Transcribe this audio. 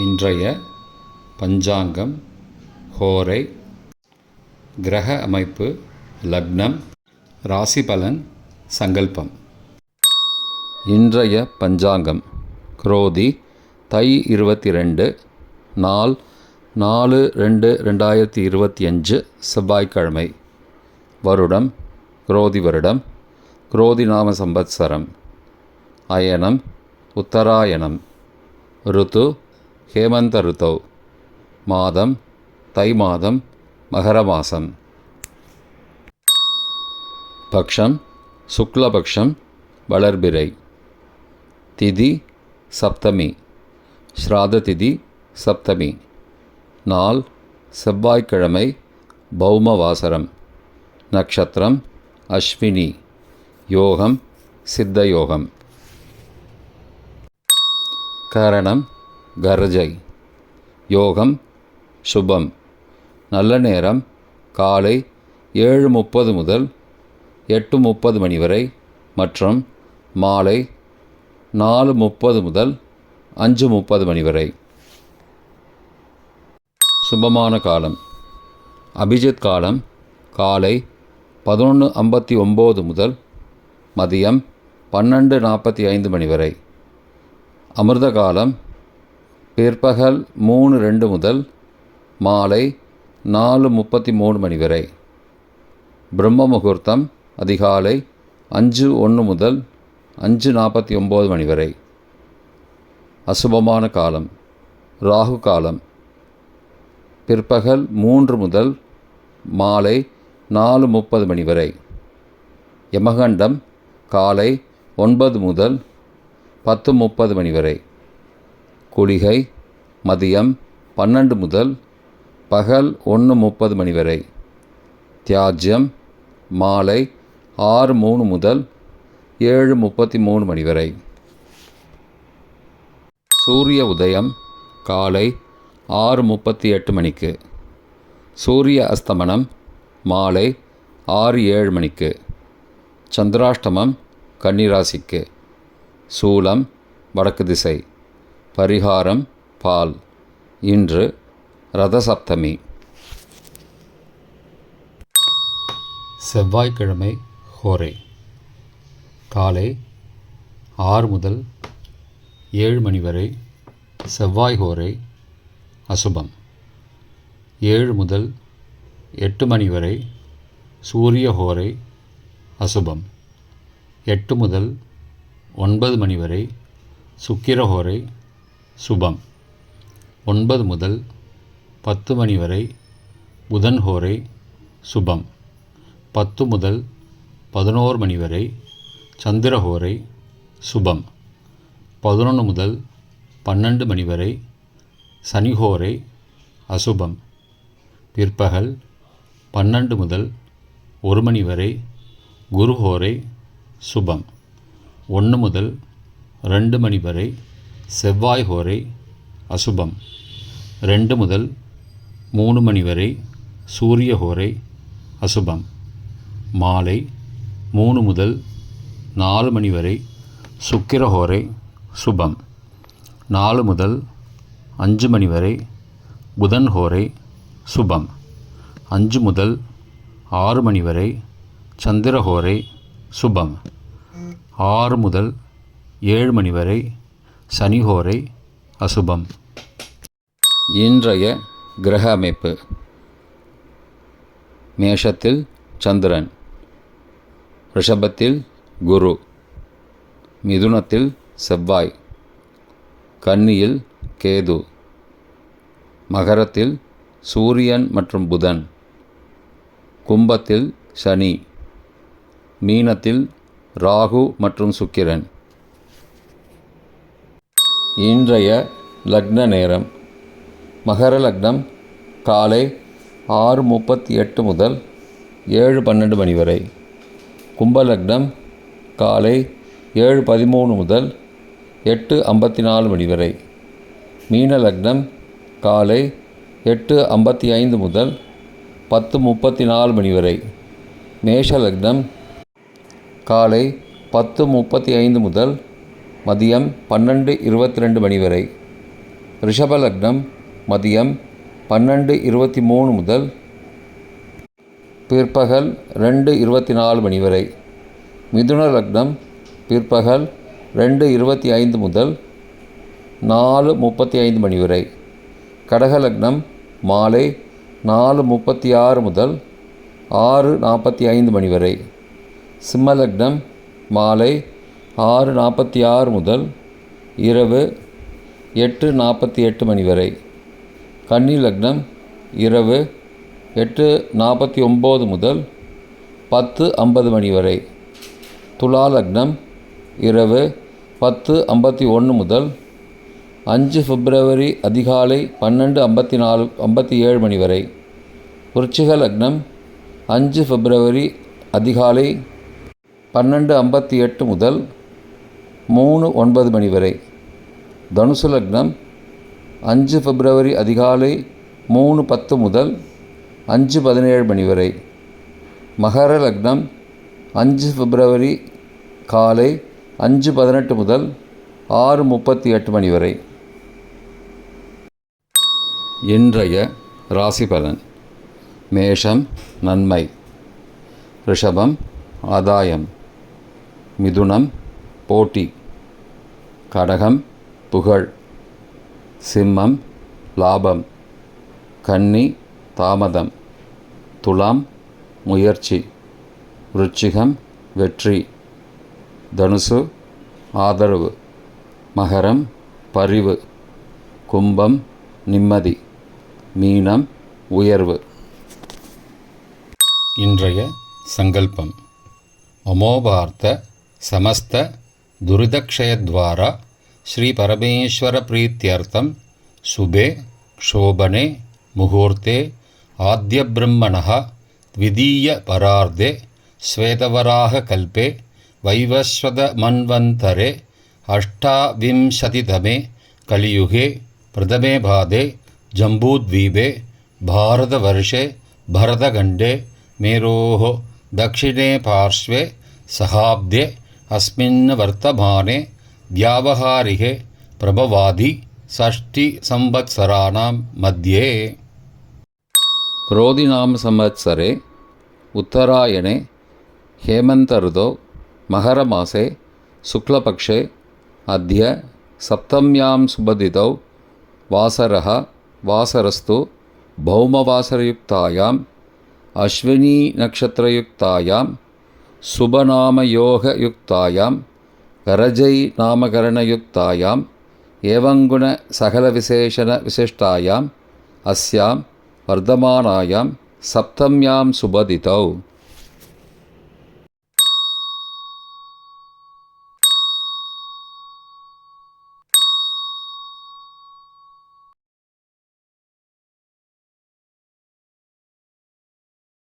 இன்றைய பஞ்சாங்கம், ஹோரை, கிரக அமைப்பு, லக்னம், ராசி பலன், சங்கல்பம். இன்றைய பஞ்சாங்கம் குரோதி தை 22 நாள் 4/2/2025 செவ்வாய்க்கிழமை. வருடம் குரோதி வருடம், குரோதி நாம சம்பத்சரம். அயனம் உத்தராயணம். ருத்து ஹேமந்த ருத்தௌ. மாதம் தை மாதம், மகர மாசம். பக்ஷம் சுக்லபக்ஷம், வளர்பிறை. திதி சப்தமி, ஸ்ராத திதி சப்தமி. நாள் செவ்வாய்க்கிழமை, பௌமவாசரம். நட்சத்திரம் அஸ்வினி. யோகம் சித்தயோகம். கரணம் கர்ஜை. யோகம் சுபம். நல்ல நேரம் காலை 7:30 முதல் 8:30 மணி வரை மற்றும் மாலை 4:30 முதல் 5:30 மணி வரை. சுபமான காலம் அபிஜித் காலம் காலை 11:59 முதல் மதியம் 12:45 மணி வரை. அமிர்த காலம் பிற்பகல் 3:02 முதல் மாலை 4:33 மணி வரை. பிரம்ம முகூர்த்தம் அதிகாலை 5:01 முதல் 5:49 மணி வரை. அசுபமான காலம் ராகு காலம் பிற்பகல் 3 முதல் மாலை 4:30 மணி வரை. யமகண்டம் காலை 9 முதல் 10:30 மணி வரை. குளிகை மதியம் 12 முதல் பகல் 1:30 மணி வரை. தியாஜ்யம் மாலை 6:03 முதல் 7:33 மணி வரை. சூரிய உதயம் காலை 6:38 மணிக்கு. சூரிய அஸ்தமனம் மாலை 6:07 மணிக்கு. சந்திராஷ்டமம் கன்னிராசிக்கு. சூலம் வடக்கு திசை. பரிகாரம் பால். இன்று ரதசப்தமி. செவ்வாய்க்கிழமை ஹோரை காலை 6 முதல் 7 மணி வரை செவ்வாய் ஹோரை அசுபம். 7 முதல் 8 மணி வரை சூரிய ஹோரை அசுபம். 8 முதல் 9 மணி வரை சுக்கிரஹோரை சுபம். 9 முதல் 10 மணி வரை புதன் ஹோரை சுபம். 10 முதல் 11 மணி வரை சந்திரஹோரை சுபம். 11 முதல் 12 மணி வரை சனிஹோரை அசுபம். பிற்பகல் 12 முதல் 1 மணி வரை குருஹோரை சுபம். 1 முதல் 2 மணி வரை செவ்வாய் ஹோரை அசுபம். 2 முதல் 3 மணி வரை சூரிய ஹோரை அசுபம். மாலை 3 முதல் 4 மணி வரை சுக்கிர ஹோரை சுபம். 4 முதல் 5 மணி வரை புதன் ஹோரை சுபம். 5 முதல் 6 மணி வரை சந்திர ஹோரை சுபம். 6 முதல் 7 மணி வரை சனிஹோரை அசுபம். இன்றைய கிரக அமைப்பு. மேஷத்தில் சந்திரன், ரிஷபத்தில் குரு, மிதுனத்தில் செவ்வாய், கன்னியில் கேது, மகரத்தில் சூரியன் மற்றும் புதன், கும்பத்தில் சனி, மீனத்தில் ராகு மற்றும் சுக்கிரன். இன்றைய லக்ன நேரம். மகர லக்னம் காலை 6:38 முதல் 7:12 மணி வரை. கும்ப லக்னம் காலை 7:13 முதல் 8:54 மணி வரை. மீன லக்னம் காலை 8:55 முதல் 10:34 மணி வரை. மேஷ லக்னம் காலை 10:35 முதல் மதியம் 12:22 மணி வரை. ரிஷப லக்னம் மதியம் 12:23 முதல் பிற்பகல் 2:24 மணி வரை. மிதுன லக்னம் பிற்பகல் 2:25 முதல் 4:35 மணி வரை. கடக லக்னம் மாலை 4:36 முதல் 6:45 மணி வரை. சிம்ம லக்னம் மாலை 6:46 முதல் இரவு 8:48 மணி வரை. கன்னி லக்னம் இரவு 8:49 முதல் 10:50 மணி வரை. துலா லக்னம் இரவு 10:51 முதல் 5 பிப்ரவரி அதிகாலை 12:57 மணி வரை. விருச்சிக லக்னம் 5 பிப்ரவரி அதிகாலை 12:58 முதல் 3:09 மணி வரை. தனுசு லக்னம் 5 பிப்ரவரி அதிகாலை 3:10 முதல் 5:17 மணி வரை. மகர லக்னம் 5 பிப்ரவரி காலை 5:18 முதல் 6:38 மணி வரை. இன்றைய ராசி பலன். மேஷம் நன்மை, ரிஷபம் ஆதாயம், மிதுனம் போட்டி, கடகம் புகழ், சிம்மம் லாபம், கன்னி தாமதம், துலாம் முயற்சி, விருச்சிகம் வெற்றி, தனுசு ஆதரவு, மகரம் பரிவு, கும்பம் நிம்மதி, மீனம் உயர்வு. இன்றைய சங்கல்பம். அமோபார்த்த சமஸ்த துரிதக்ஷயத்வாரா ஸ்ரீ பரமேஸ்வர பிரீத்யர்த்தம் சுபே க்ஷோபனே முகூர்த்தே ஆத்ய பிரம்மணः த்விதீய பரார்த்தே ஸ்வேதவராக கல்பே வைவஸ்வத மன்வந்தரே அஷ்டாவிம்சதிதமே கலியுகே பிரதமே பாதே ஜம்பூத்வீபே பாரதவர்ஷே பரதகண்டே மேரோः दक्षिणे पार्श्वे सहाब्दे अस्मिन् वर्तमाने व्यावहारिके प्रभवादि षष्टि संवत्सराणां मध्ये. क्रोधिनाम संवत्सरे उत्तरायणे हेमन्तऋतौ मकरमासे शुक्लपक्षे अद्य सप्तम्यां शुभतिथौ वासरः वासरस्तु भौमवासरयुक्तायां अश्विनी नक्षत्रयुक्तायां शुभनामयोगयुक्तायां करजै नामकरणयुक्तायां एवंगुण सकलविशेषण विशिष्टायां अस्यां वर्धमानायां सप्तम्यां शुभतिथौ